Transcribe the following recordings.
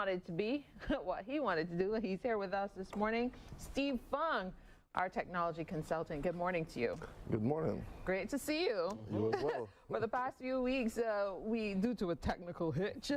wanted to be, what he wanted to do. He's here with us this morning. Steve Fung, our technology consultant. Good morning to you. Good morning. Great to see you. You as well. For the past few weeks, due to a technical hitch,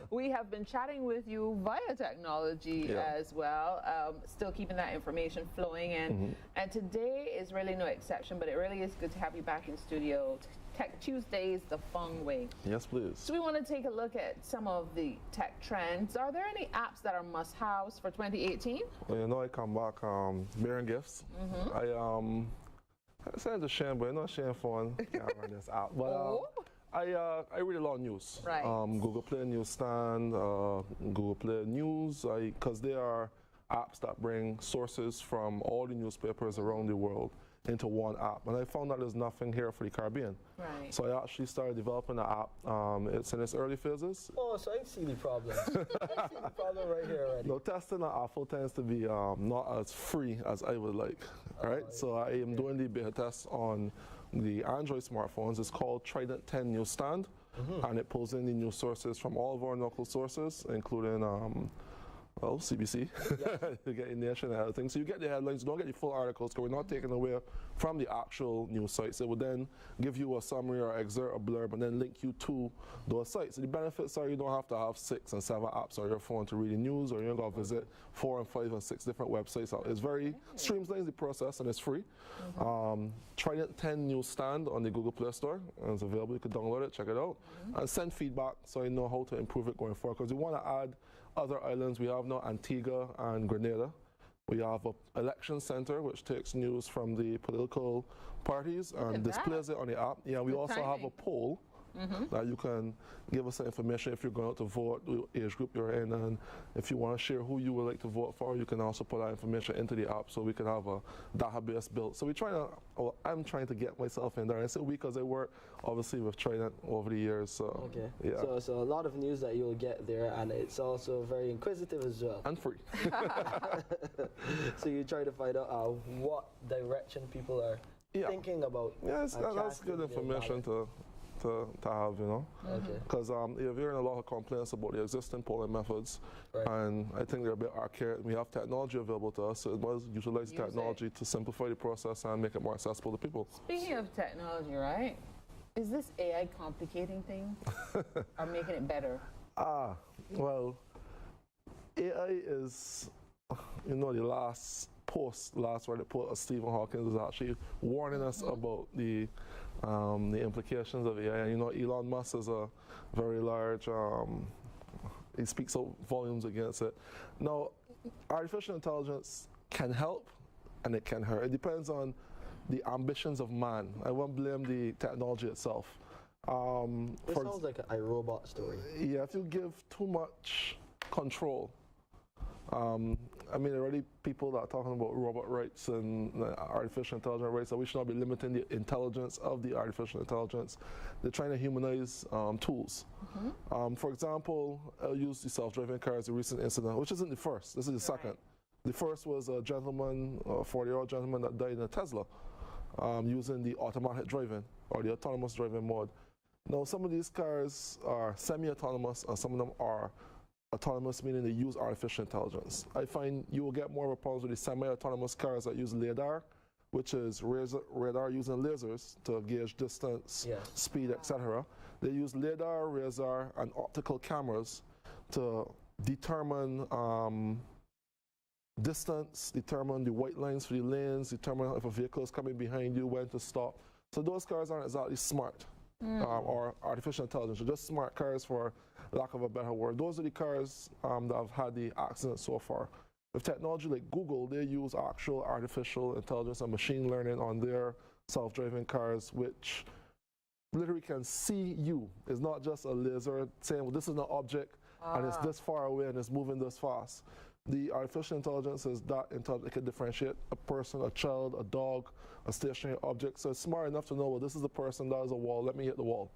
we have been chatting with you via technology as well, still keeping that information flowing in. And today is really no exception, but it really is good to have you back in studio. Tech Tuesdays the Fung way. Yes, please. So we want to take a look at some of the tech trends. Are there any apps that are must-haves for 2018? Well, you know, I come back bearing gifts. I say it's a shame, but not shame fun. Can't run this app. But I read a lot of news. Right. Google Play Newsstand, Google Play News, because they are apps that bring sources from all the newspapers around the world into one app, and I found that there's nothing here for the Caribbean. Right. So I actually started developing the app. It's in its early phases. Oh, so I see the problem. I see the problem right here already. No, testing on Apple tends to be not as free as I would like, right? So I am doing the beta test on the Android smartphones. It's called Trident 10 Newsstand, and it pulls in the news sources from all of our local sources, including CBC, you get in Nation and other things. So you get the headlines, you don't get the full articles because we're not taking away from the actual news sites. It will then give you a summary or excerpt, a blurb, and then link you to those sites. So the benefits are you don't have to have 6 and 7 apps on your phone to read the news, or you don't got to visit 4 and 5 and 6 different websites. It's very streamlines the process, and it's free. Trident 10 Newsstand on the Google Play Store, and it's available. You can download it, check it out, and send feedback so I know how to improve it going forward. Because we want to add other islands. We have now Antigua and Grenada. We have an election center which takes news from the political parties and displays it on the app. Yeah, we also have a poll that you can give us some information if you're going out to vote, the age group you're in, and if you want to share who you would like to vote for, you can also put that information into the app so we can have a database built. So I'm trying to get myself in there. And I say we because I work obviously with Trident over the years. So so a lot of news that you'll get there, and it's also very inquisitive as well. And free. So you try to find out what direction people are thinking about. Yeah, that's good information to have, you know, because you're hearing a lot of complaints about the existing polling methods, and I think they're a bit archaic. We have technology available to us, so it must utilize technology to simplify the process and make it more accessible to people. Speaking of technology, right? Is this AI complicating things or making it better? Well, AI is, you know, the last report of Stephen Hawking was actually warning us about the implications of AI. And you know, Elon Musk is a very large, he speaks out volumes against it. Now, artificial intelligence can help and it can hurt. It depends on the ambitions of man. I won't blame the technology itself. It sounds like an iRobot story. Yeah, if you give too much control, I mean, already people that are talking about robot rights and artificial intelligence rights, so we should not be limiting the intelligence of the artificial intelligence. They're trying to humanize tools. For example, I'll use the self-driving car as a recent incident, which isn't the first. This is the second. The first was a gentleman, a 40-year-old gentleman that died in a Tesla using the automatic driving or the autonomous driving mode. Now, some of these cars are semi-autonomous and some of them are autonomous, meaning they use artificial intelligence. I find you will get more of a problem with the semi-autonomous cars that use LiDAR, which is radar using lasers to gauge distance, speed, etc. They use LiDAR, radar, and optical cameras to determine distance, determine the white lines for the lanes, determine if a vehicle is coming behind you, when to stop. So those cars aren't exactly smart. Or artificial intelligence, or just smart cars for lack of a better word. Those are the cars that have had the accidents so far. With technology like Google, they use actual artificial intelligence and machine learning on their self-driving cars, which literally can see you. It's not just a laser saying, well, this is an object and it's this far away and it's moving this fast. The artificial intelligence is that intelligent, it can differentiate a person, a child, a dog, a stationary object. So it's smart enough to know, well, this is the person, that is a wall, let me hit the wall.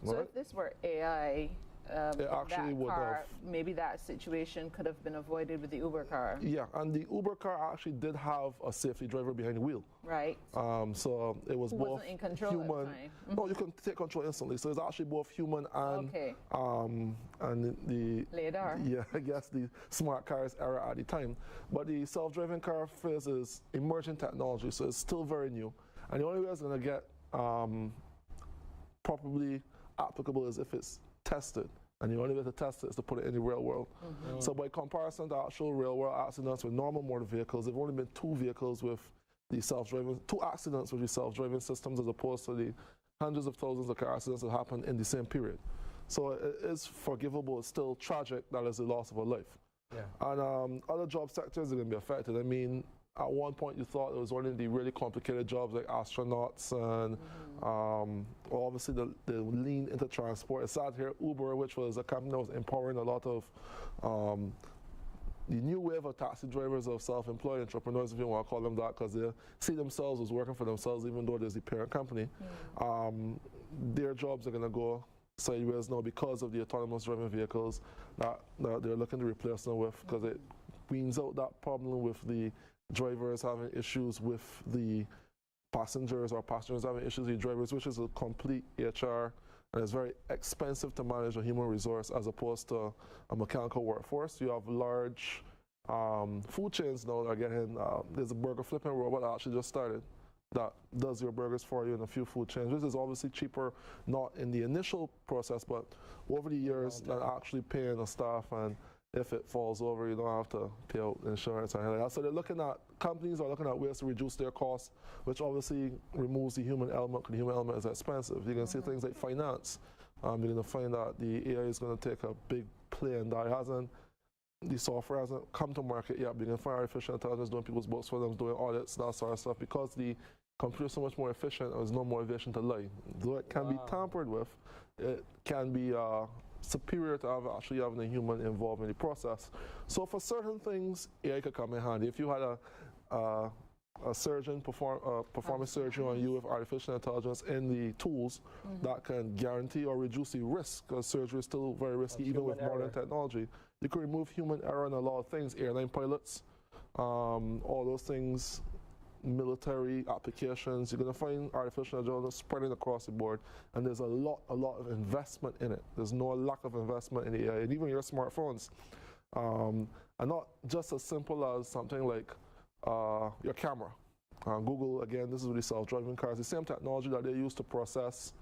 So if this were AI it actually would have. Maybe that situation could have been avoided with the Uber car. Yeah, and the Uber car actually did have a safety driver behind the wheel. Right. So it was Who both wasn't in control human. at the time. No, you can take control instantly. So it's actually both human and the LiDAR. Yeah, I guess the smart cars era at the time. But the self-driving car phase is emerging technology, so it's still very new. And the only way it's going to get probably applicable is if it's tested. And the only way to test it is to put it in the real world. So by comparison to actual real world accidents with normal motor vehicles, there have only been 2 vehicles with the self-driving, 2 accidents with the self-driving systems, as opposed to the hundreds of thousands of car accidents that happened in the same period. So it is forgivable. It's still tragic that is the loss of a life. Yeah. And other job sectors are going to be affected. I mean, at one point you thought it was only the really complicated jobs like astronauts and obviously the lean into transport. It's sad here, Uber, which was a company that was empowering a lot of the new wave of taxi drivers, of self-employed entrepreneurs, if you want to call them that, because they see themselves as working for themselves, even though there's the parent company. Their jobs are going to go sideways now because of the autonomous driving vehicles that they're looking to replace them with, because it weans out that problem with the drivers having issues with the passengers, or passengers having issues with the drivers, which is a complete HR, and it's very expensive to manage a human resource as opposed to a mechanical workforce. You have large food chains now that are getting, there's a burger flipping robot that actually just started that does your burgers for you in a few food chains. This is obviously cheaper, not in the initial process, but over the years, than actually paying the staff, and if it falls over, you don't have to pay out insurance or anything like that. So they're looking at, companies are looking at ways to reduce their costs, which obviously removes the human element, because the human element is expensive. You can see things like finance. You're going to find that the AI is going to take a big play in that. The software hasn't come to market yet. You can find artificial intelligence doing people's books for them, doing audits, that sort of stuff, because the computer is so much more efficient, there's no motivation to lie. Though it can be tampered with, it can be superior to actually having a human involved in the process. So for certain things, AI could come in handy. If you had a surgeon perform a surgery on you with artificial intelligence in the tools that can guarantee or reduce the risk, because surgery is still very risky even with modern technology. You can remove human error in a lot of things, airline pilots, all those things, military applications. You're going to find artificial intelligence spreading across the board, and there's a lot of investment in it. There's no lack of investment in the AI, and even your smartphones. And not just as simple as something like your camera. Google, again, this is with the self-driving cars, the same technology that they use to process.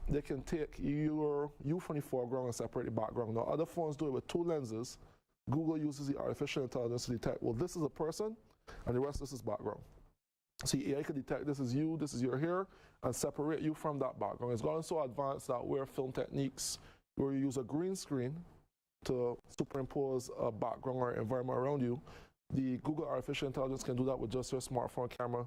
They can take you from the foreground and separate the background. Now, other phones do it with 2 lenses. Google uses the artificial intelligence to detect, well, this is a person, and the rest of this is background. So AI can detect this is you, this is your hair, and separate you from that background. It's gotten so advanced that where film techniques, where you use a green screen to superimpose a background or environment around you, the Google artificial intelligence can do that with just your smartphone camera.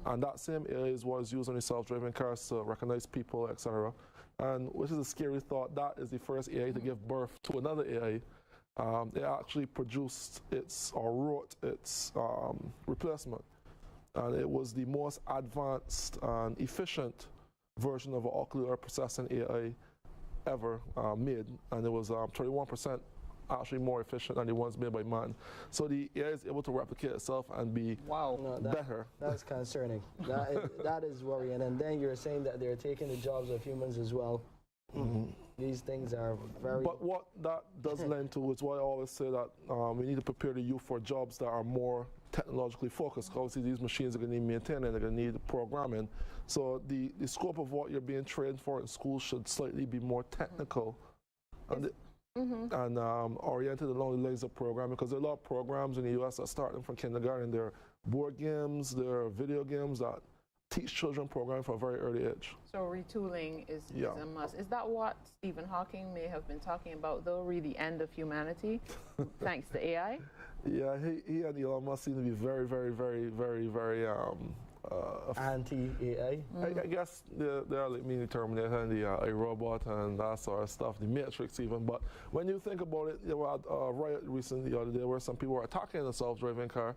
And that same AI is what is used on the self-driving cars to recognize people, etc. And which is a scary thought, that is the first AI to give birth to another AI. It actually produced wrote its replacement. And it was the most advanced and efficient version of an ocular processing AI ever made. And it was 31% actually more efficient than the ones made by man. So the AI is able to replicate itself and be better. That's concerning. That is worrying. And then you're saying that they're taking the jobs of humans as well. These things are very... But what that does lend to is why I always say that we need to prepare the youth for jobs that are more technologically focused. Obviously, these machines are going to need maintenance, they're going to need programming. So the scope of what you're being trained for in school should slightly be more technical. And oriented along the lines of programming, because there are a lot of programs in the US that start them from kindergarten. There are board games, there are video games that teach children programming from a very early age. So retooling is a must. Is that what Stephen Hawking may have been talking about, though, really the end of humanity, thanks to AI? Yeah, he and Elon Musk seem to be very, very, very, very, very anti-AI. I guess they're like mini Terminator and a robot and that sort of stuff, the Matrix even. But when you think about it, there was a riot recently the other day where some people were attacking a self-driving car,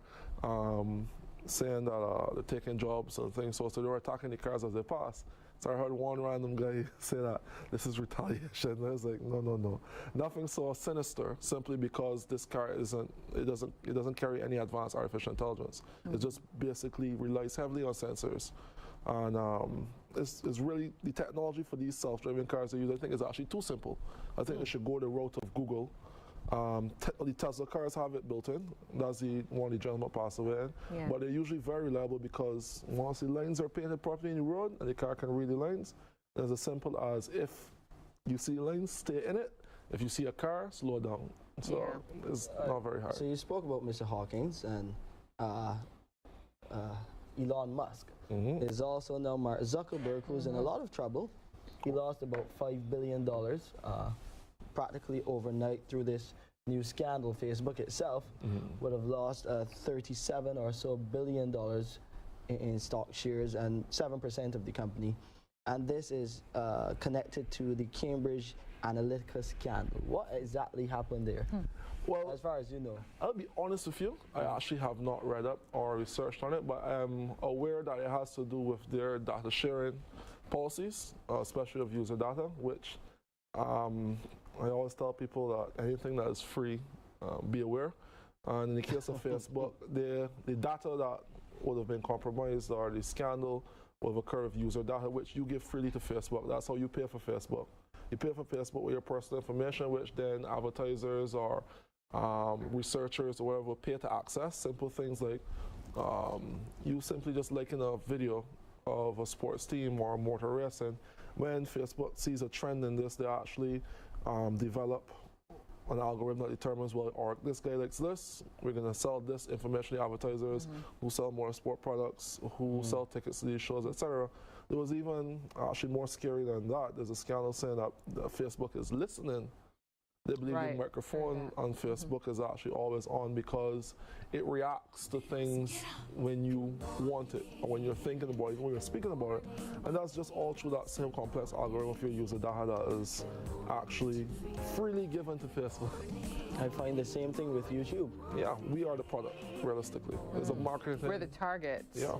saying that they're taking jobs and things. So they were attacking the cars as they pass. So I heard one random guy say that this is retaliation. I was like, no. Nothing so sinister simply because this car doesn't carry any advanced artificial intelligence. It just basically relies heavily on sensors. And it's really the technology for these self-driving cars they use, I think, is actually too simple. I think they should go the route of Google. The Tesla cars have it built in. That's one of the gentlemen passed away in. Yeah. But they're usually very reliable because once the lines are painted properly in the road and the car can read the lines, it's as simple as if you see lines, stay in it. If you see a car, slow down. So it's not very hard. So you spoke about Mr. Hawkins and Elon Musk. There's also now Mark Zuckerberg, who's in a lot of trouble. He lost about $5 billion practically overnight through this new scandal. Facebook itself would have lost 37 or so billion dollars in stock shares and 7% of the company. And this is connected to the Cambridge Analytica scandal. What exactly happened there? Well, as far as you know. I'll be honest with you, I actually have not read up or researched on it, but I'm aware that it has to do with their data sharing policies, especially of user data, which I always tell people that anything that is free, be aware. And in the case of Facebook, the data that would have been compromised or the scandal would have occurred with user data, which you give freely to Facebook. That's how you pay for Facebook. You pay for Facebook with your personal information, which then advertisers or researchers or whatever will pay to access. Simple things like you simply just liking a video of a sports team or motor racing. When Facebook sees a trend in this, they actually develop an algorithm that determines, well, or this guy likes this, we're going to sell this information to advertisers who sell more sport products, who sell tickets to these shows, etc. There was even actually more scary than that. There's a scandal saying that Facebook is listening. They believe the microphone on Facebook is actually always on because it reacts to things when you want it or when you're thinking about it, when you're speaking about it. And that's just all through that same complex algorithm for your user data that is actually freely given to Facebook. I find the same thing with YouTube. Yeah, we are the product, realistically. It's a marketing thing. We're the target. Yeah.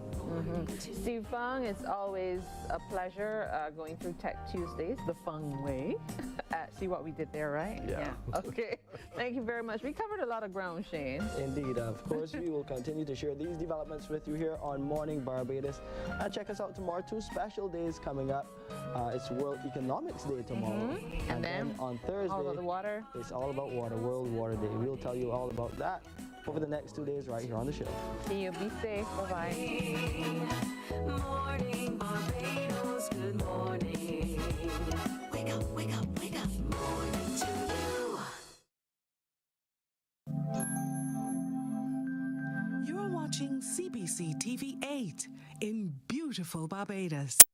Steve Fung, it's always a pleasure going through Tech Tuesdays, the Fung way. See what we did there, right? Yeah. Okay. Thank you very much. We covered a lot of ground, Shane. Indeed. Of course, we will continue to share these developments with you here on Morning Barbados. And check us out tomorrow. 2 special days coming up. It's World Economics Day tomorrow. And then on Thursday, all about the water. It's all about water, World Water Day. We'll tell you all about that over the next 2 days right here on the show. See you. Be safe. Bye-bye. Morning Barbados, good morning. Wake up, wake up, wake up. Morning to you. You're watching CBC TV 8 in beautiful Barbados.